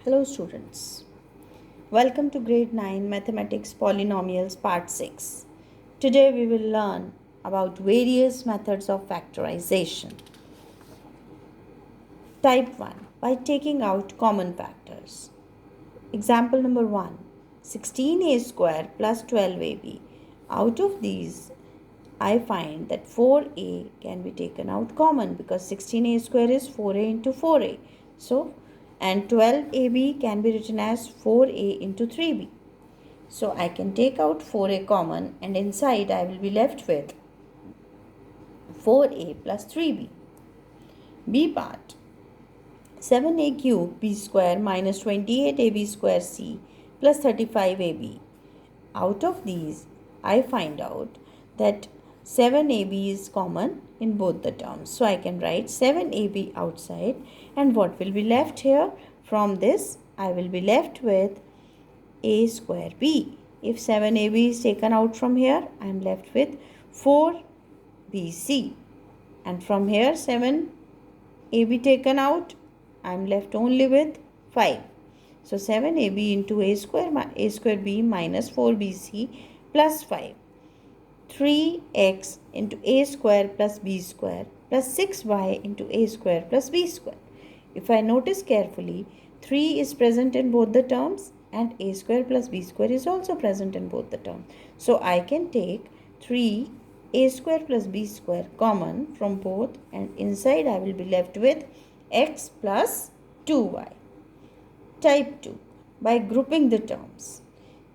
Hello students, welcome to grade 9 mathematics polynomials part 6. Today we will learn about various methods of factorization. Type 1, by taking out common factors. Example number 1, 16a square plus 12ab. Out of these I find that 4a can be taken out common because 16a square is 4a into 4a. And 12ab can be written as 4a into 3b. So I can take out 4a common and inside I will be left with 4a plus 3b. B part, 7a cube b square minus 28ab square c plus 35ab. Out of these I find out that 7ab is common in both the terms. So I can write 7ab outside, and what will be left here? From this I will be left with a square b. If 7ab is taken out from here, I am left with 4bc. And from here 7ab taken out, I am left only with 5. So 7ab into a square b minus 4bc plus 5. 3x into a square plus b square plus 6y into a square plus b square. If I notice carefully, 3 is present in both the terms and a square plus b square is also present in both the terms. So I can take 3 a square plus b square common from both, and inside I will be left with x plus 2y. Type 2, by grouping the terms.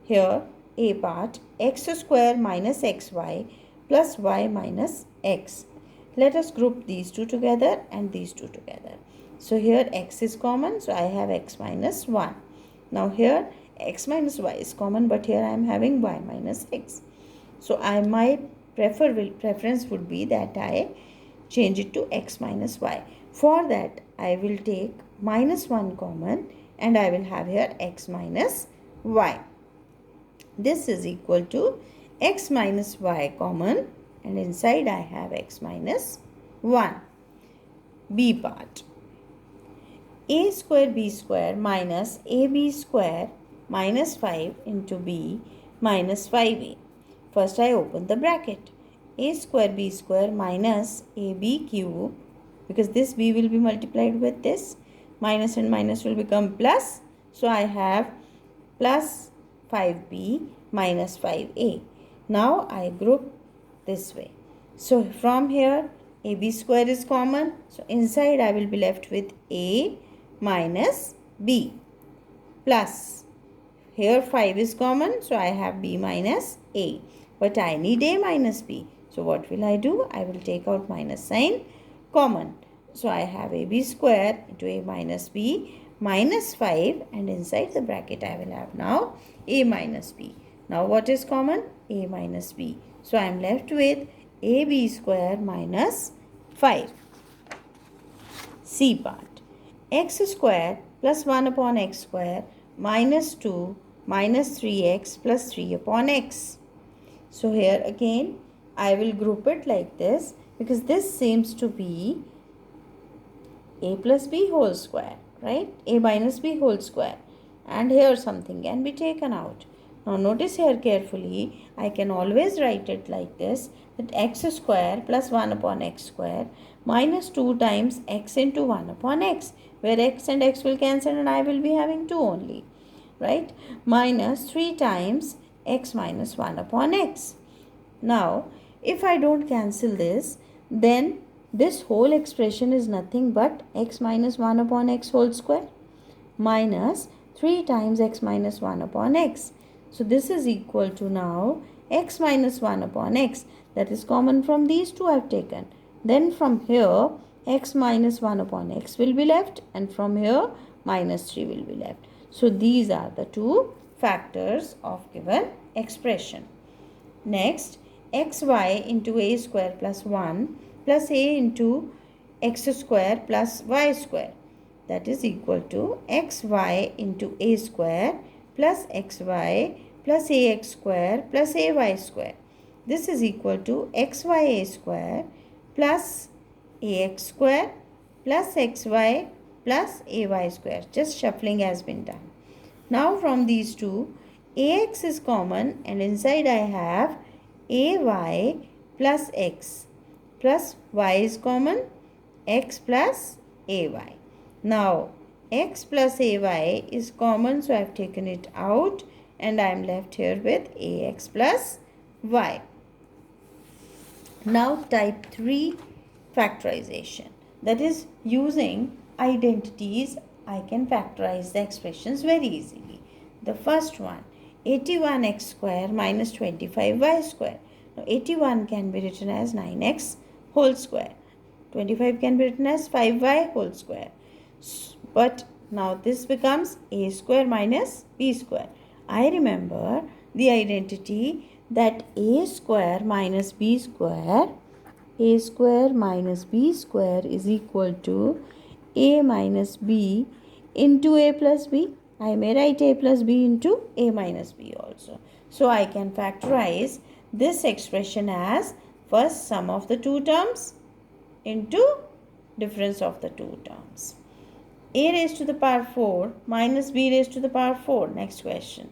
Here a part, x square minus xy plus y minus x. Let us group these two together and these two together. So here x is common, so I have x minus 1. Now here x minus y is common, but here I am having y minus x. So my preference would be that I change it to x minus y. For that I will take minus 1 common and I will have here x minus y. This is equal to x minus y common, and inside I have x minus 1. B part, a square b square minus ab square minus 5 into b minus 5a. First I open the bracket. A square b square minus ab cube, because this b will be multiplied with this. Minus and minus will become plus. So I have plus 5b minus 5a. Now I group this way. So from here ab square is common. So inside I will be left with a minus b plus. Here 5 is common. So I have b minus a. But I need a minus b. So what will I do? I will take out minus sign common. So I have ab square into a minus b minus 5, and inside the bracket I will have now a minus b. Now what is common? A minus b. So I am left with ab square minus 5. C part, x square plus 1 upon x square minus 2 minus 3x plus 3 upon x. So here again I will group it like this, because this seems to be a plus b whole square, right? A minus b whole square, and here something can be taken out. Now notice here carefully, I can always write it like this, that x square plus 1 upon x square minus 2 times x into 1 upon x, where x and x will cancel and I will be having 2 only, right? Minus 3 times x minus 1 upon x. Now if I don't cancel this, then this whole expression is nothing but x minus 1 upon x whole square minus 3 times x minus 1 upon x. So this is equal to now x minus 1 upon x. That is common from these two I have taken. Then from here x minus 1 upon x will be left, and from here minus 3 will be left. So these are the two factors of given expression. Next, xy into a square plus 1 plus a into x square plus y square. That is equal to xy into a square plus xy plus ax square plus ay square. This is equal to xya square plus ax square plus xy plus ay square. Just shuffling has been done. Now from these two, ax is common and inside I have ay plus x plus y is common, x plus ay. Now x plus ay is common, so I have taken it out and I am left here with ax plus y. Now type 3 factorization, that is using identities I can factorize the expressions very easily. The first one, 81x square minus 25y square. Now 81 can be written as 9x whole square. 25 can be written as 5y whole square. But now this becomes a square minus b square. I remember the identity that a square minus b square is equal to a minus b into a plus b. I may write a plus b into a minus b also. So I can factorize this expression as first sum of the two terms into difference of the two terms. A raised to the power 4 minus b raised to the power 4. Next question.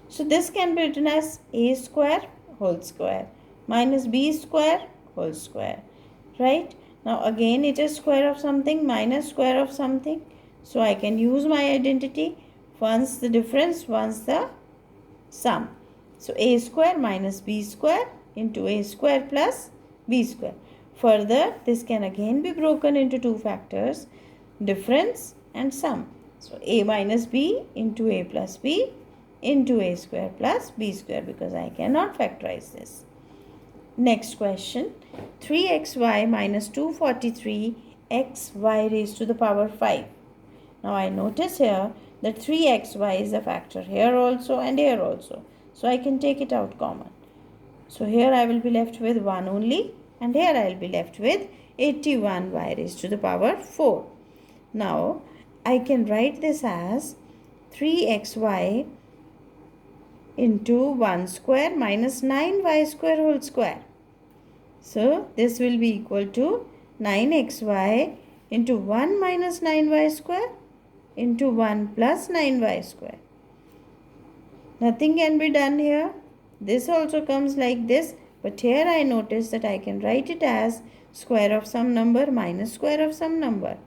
So this can be written as a square whole square minus b square whole square. Right? Now again it is square of something minus square of something. So I can use my identity. Once the difference, once the sum. So a square minus b square into a square plus b square. Further, this can again be broken into two factors, difference and sum. So a minus b into a plus b into a square plus b square, because I cannot factorize this. Next question, 3xy minus 243xy raised to the power 5. Now I notice here that 3xy is a factor here also and here also. So I can take it out common. So here I will be left with 1 only and here I will be left with 81y raised to the power 4. Now I can write this as 3xy into 1 square minus 9y square whole square. So this will be equal to 9xy into 1 minus 9y square into 1 plus 9y square. Nothing can be done here. This also comes like this, but here I notice that I can write it as square of some number minus square of some number.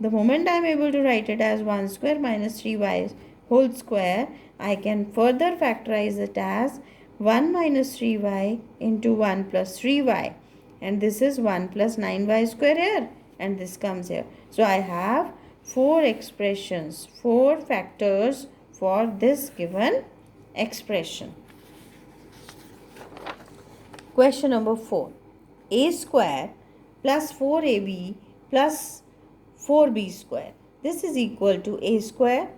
The moment I am able to write it as 1 square minus 3y whole square, I can further factorize it as 1 minus 3y into 1 plus 3y. And this is 1 plus 9y square here. And this comes here. So I have 4 expressions, 4 factors for this given expression. Question number 4. A square plus 4ab plus 4b square. This is equal to a square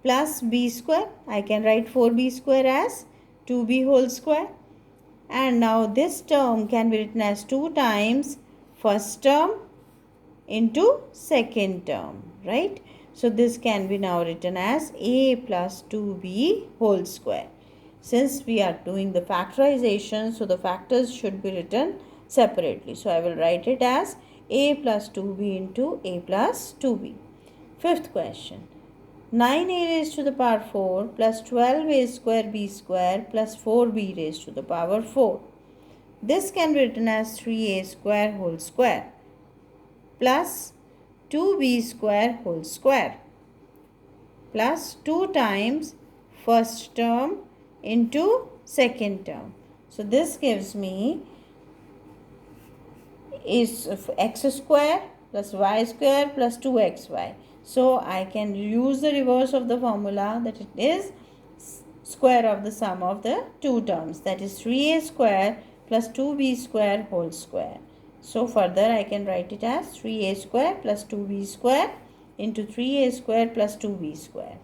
plus b square. I can write 4b square as 2b whole square. And now this term can be written as 2 times first term into second term, right? So this can be now written as a plus 2b whole square. Since we are doing the factorization, so the factors should be written separately. So I will write it as a plus 2b into a plus 2b. Fifth question. 9a raised to the power 4 plus 12a square b square plus 4b raised to the power 4. This can be written as 3a square whole square plus 2b square whole square plus 2 times first term into second term. So this gives me is x square plus y square plus 2xy. So I can use the reverse of the formula, that it is square of the sum of the two terms, that is 3a square plus 2b square whole square. So further I can write it as 3a square plus 2b square into 3a square plus 2b square.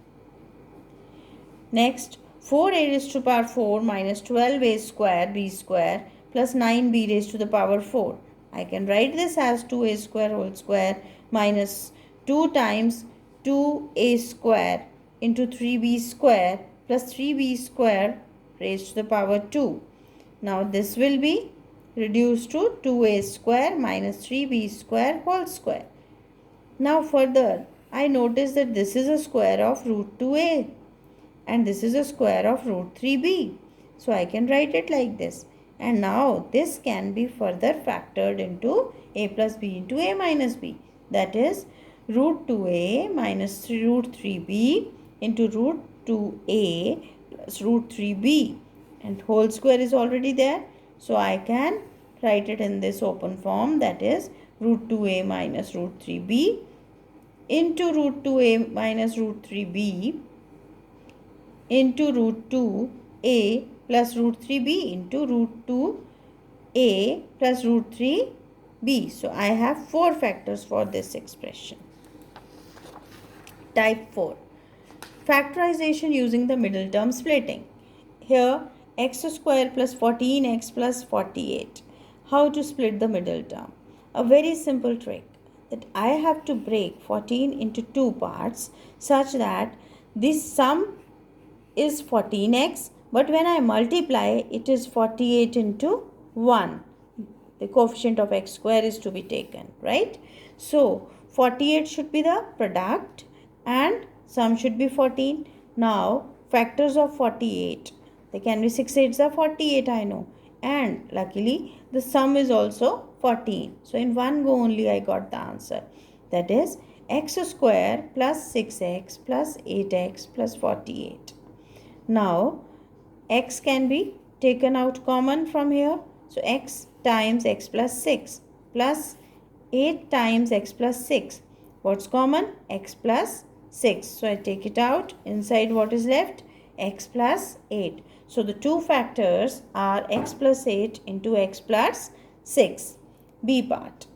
Next, 4a raised to the power 4 minus 12a square b square plus 9b raised to the power 4. I can write this as 2a square whole square minus 2 times 2a square into 3b square plus 3b square raised to the power 2. Now this will be reduced to 2a square minus 3b square whole square. Now further, I notice that this is a square of root 2a and this is a square of root 3b. So I can write it like this. And now this can be further factored into a plus b into a minus b. That is root 2a minus root 3b into root 2a plus root 3b. And whole square is already there. So I can write it in this open form, that is root 2a minus root 3b into root 2a minus root 3b into root 2a plus root 3b into root 2a plus root 3b. So I have 4 factors for this expression. Type 4. Factorization using the middle term splitting. Here x square plus 14x plus 48. How to split the middle term? A very simple trick, that I have to break 14 into 2 parts such that this sum is 14x, but when I multiply it is 48 into 1. The coefficient of x square is to be taken, right? So 48 should be the product and sum should be 14. Now factors of 48, they can be 6 8s are 48, I know, and luckily the sum is also 14. So in one go only I got the answer, that is x square plus 6x plus 8x plus 48. Now x can be taken out common from here. So x times x plus 6 plus 8 times x plus 6. What's common? X plus 6. So I take it out. Inside what is left? X plus 8. So the two factors are x plus 8 into x plus 6. B part.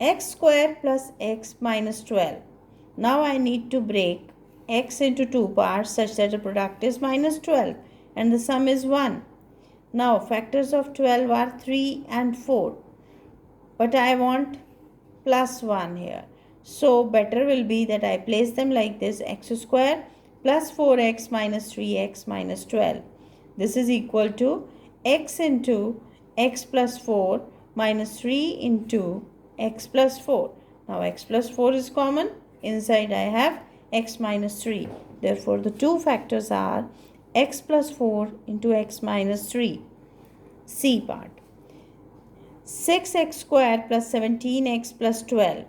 X square plus x minus 12. Now I need to break x into 2 parts such that the product is minus 12 and the sum is 1. Now factors of 12 are 3 and 4. But I want plus 1 here. So better will be that I place them like this: x square plus 4x minus 3x minus 12. This is equal to x into x plus 4 minus 3 into x plus 4. Now x plus 4 is common. Inside I have x minus 3. Therefore the two factors are x plus 4 into x minus 3. C part. 6x square plus 17x plus 12.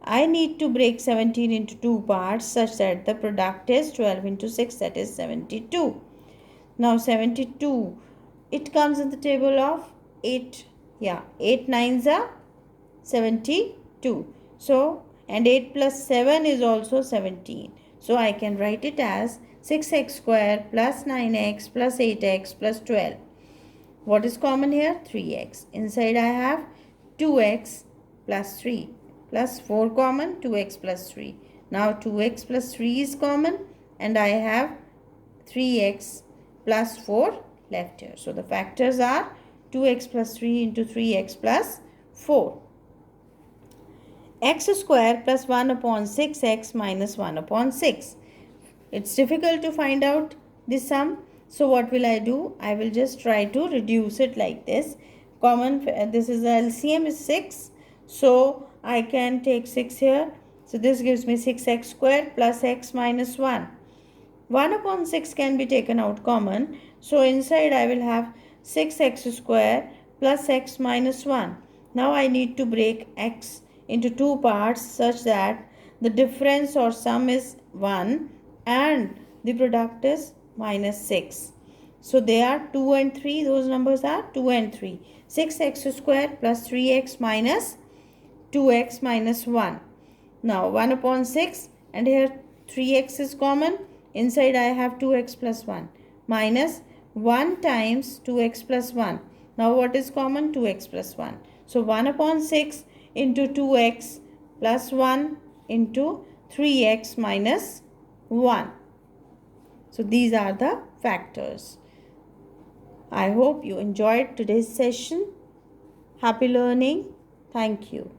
I need to break 17 into 2 parts such that the product is 12 into 6, that is 72. Now 72, it comes in the table of 8. 8 9s are 72. So, and 8 plus 7 is also 17. So I can write it as 6x square plus 9x plus 8x plus 12. What is common here? 3x. Inside I have 2x plus 3 plus 4 common, 2x plus 3. Now 2x plus 3 is common and I have 3x plus 4 left here. So the factors are 2x plus 3 into 3x plus 4. X square plus 1 upon 6x minus 1 upon 6. It's difficult to find out the sum. So what will I do? I will just try to reduce it like this. Common, this is the LCM is 6. So I can take 6 here. So this gives me 6x square plus x minus 1. 1 upon 6 can be taken out common. So inside I will have 6x square plus x minus 1. Now I need to break x into 2 parts such that the difference or sum is 1 and the product is minus 6. So they are 2 and 3. Those numbers are 2 and 3. 6x square plus 3x minus 2x minus 1. Now 1 upon 6 and here 3x is common. Inside I have 2x plus 1 minus 1 times 2x plus 1. Now what is common? 2x plus 1. So 1 upon 6 into 2x plus 1 into 3x minus 1. So these are the factors. I hope you enjoyed today's session. Happy learning. Thank you.